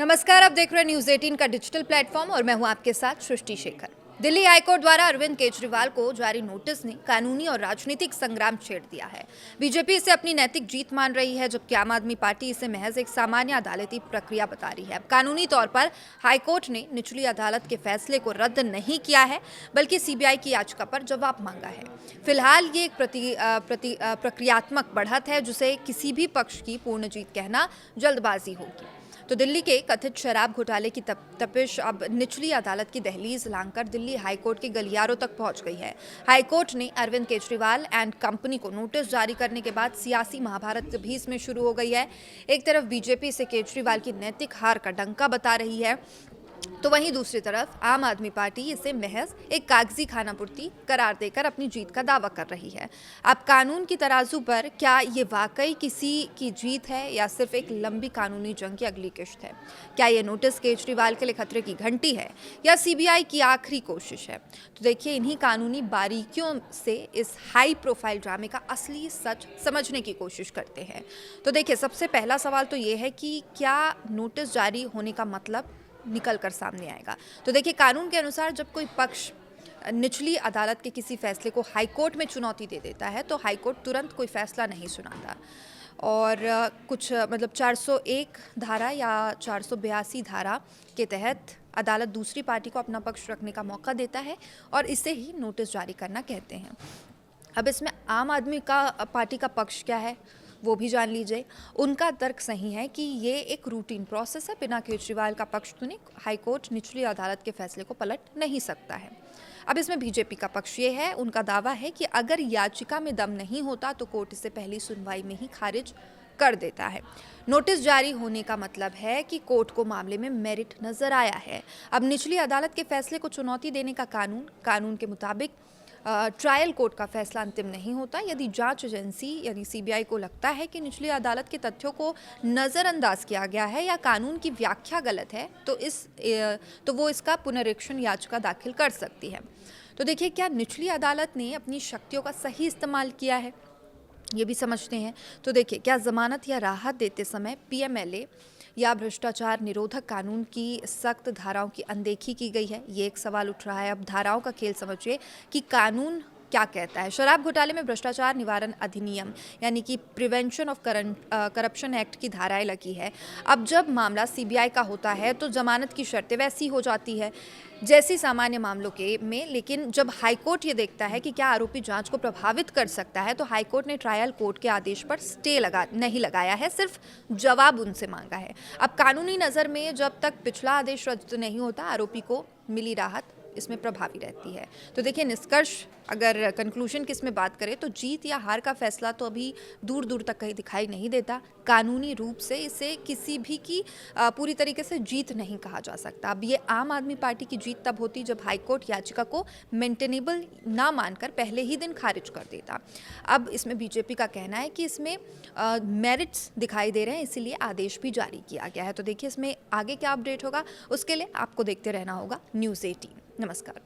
नमस्कार, आप देख रहे हैं न्यूज़ 18 का डिजिटल प्लेटफॉर्म और मैं हूं आपके साथ सृष्टि शेखर। दिल्ली हाईकोर्ट द्वारा अरविंद केजरीवाल को जारी नोटिस ने कानूनी और राजनीतिक संग्राम छेड़ दिया है। बीजेपी इसे अपनी नैतिक जीत मान रही है, जबकि आम आदमी पार्टी इसे महज एक सामान्य अदालती प्रक्रिया बता रही है। अब कानूनी तौर पर हाईकोर्ट ने निचली अदालत के फैसले को रद्द नहीं किया है, बल्कि सीबीआई की याचिका पर जवाब मांगा है। फिलहाल ये एक प्रक्रियात्मक बढ़त है, जिसे किसी भी पक्ष की पूर्ण जीत कहना जल्दबाजी होगी। तो दिल्ली के कथित शराब घोटाले की तपिश अब निचली अदालत की दहलीज लांघकर दिल्ली हाईकोर्ट के गलियारों तक पहुंच गई है। हाईकोर्ट ने अरविंद केजरीवाल एंड कंपनी को नोटिस जारी करने के बाद सियासी महाभारत भी इसमें शुरू हो गई है। एक तरफ बीजेपी इसे केजरीवाल की नैतिक हार का डंका बता रही है, तो वहीं दूसरी तरफ आम आदमी पार्टी इसे महज एक कागजी खानापूर्ति करार देकर अपनी जीत का दावा कर रही है। अब कानून की तराजू पर क्या ये वाकई किसी की जीत है या सिर्फ एक लंबी कानूनी जंग की अगली किश्त है? क्या ये नोटिस केजरीवाल के लिए खतरे की घंटी है या सीबीआई की आखिरी कोशिश है? तो देखिए, इन्हीं कानूनी बारीकियों से इस हाई प्रोफाइल ड्रामे का असली सच समझने की कोशिश करते हैं। तो देखिए, सबसे पहला सवाल तो ये है कि क्या नोटिस जारी होने का मतलब निकल कर सामने आएगा। तो देखिए, कानून के अनुसार जब कोई पक्ष निचली अदालत के किसी फैसले को हाईकोर्ट में चुनौती दे देता है, तो हाईकोर्ट तुरंत कोई फैसला नहीं सुनाता और कुछ मतलब 401 धारा या 482 धारा के तहत अदालत दूसरी पार्टी को अपना पक्ष रखने का मौका देता है और इसे ही नोटिस जारी करना कहते हैं। अब इसमें आम आदमी का पार्टी का पक्ष क्या है वो भी जान लीजिए। उनका तर्क सही है कि ये एक रूटीन प्रोसेस है, बिना केजरीवाल का पक्ष चुने हाईकोर्ट निचली अदालत के फैसले को पलट नहीं सकता है। अब इसमें बीजेपी का पक्ष ये है, उनका दावा है कि अगर याचिका में दम नहीं होता तो कोर्ट इसे पहली सुनवाई में ही खारिज कर देता है। नोटिस जारी होने का मतलब है कि कोर्ट को मामले में मेरिट नजर आया है। अब निचली अदालत के फैसले को चुनौती देने का कानून के मुताबिक ट्रायल कोर्ट का फैसला अंतिम नहीं होता। यदि जांच एजेंसी यानी सीबीआई को लगता है कि निचली अदालत के तथ्यों को नज़रअंदाज किया गया है या कानून की व्याख्या गलत है, तो वो इसका पुनरीक्षण याचिका दाखिल कर सकती है। तो देखिए, क्या निचली अदालत ने अपनी शक्तियों का सही इस्तेमाल किया है, ये भी समझते हैं। तो देखिए, क्या जमानत या राहत देते समय पीएमएलए या भ्रष्टाचार निरोधक कानून की सख्त धाराओं की अनदेखी की गई है? ये एक सवाल उठ रहा है। अब धाराओं का खेल समझिए कि कानून क्या कहता है। शराब घोटाले में भ्रष्टाचार निवारण अधिनियम यानी कि प्रिवेंशन ऑफ करप्शन एक्ट की धाराएं लगी है। अब जब मामला सीबीआई का होता है तो जमानत की शर्तें वैसी हो जाती है जैसी सामान्य मामलों के में, लेकिन जब हाईकोर्ट ये देखता है कि क्या आरोपी जांच को प्रभावित कर सकता है, तो हाईकोर्ट ने ट्रायल कोर्ट के आदेश पर स्टे नहीं लगाया है, सिर्फ जवाब उनसे मांगा है। अब कानूनी नज़र में जब तक पिछला आदेश रद्द नहीं होता, आरोपी को मिली राहत इसमें प्रभावी रहती है। तो देखिए, निष्कर्ष अगर कंक्लूजन की इसमें बात करें तो जीत या हार का फैसला तो अभी दूर दूर तक कहीं दिखाई नहीं देता। कानूनी रूप से इसे किसी भी की पूरी तरीके से जीत नहीं कहा जा सकता। अब ये आम आदमी पार्टी की जीत तब होती जब हाईकोर्ट याचिका को मेंटेनेबल ना मानकर पहले ही दिन खारिज कर देता। अब इसमें बीजेपी का कहना है कि इसमें मेरिट्स दिखाई दे रहे हैं, इसीलिए आदेश भी जारी किया गया है। तो देखिए, इसमें आगे क्या अपडेट होगा, उसके लिए आपको देखते रहना होगा न्यूज़ 18। नमस्कार।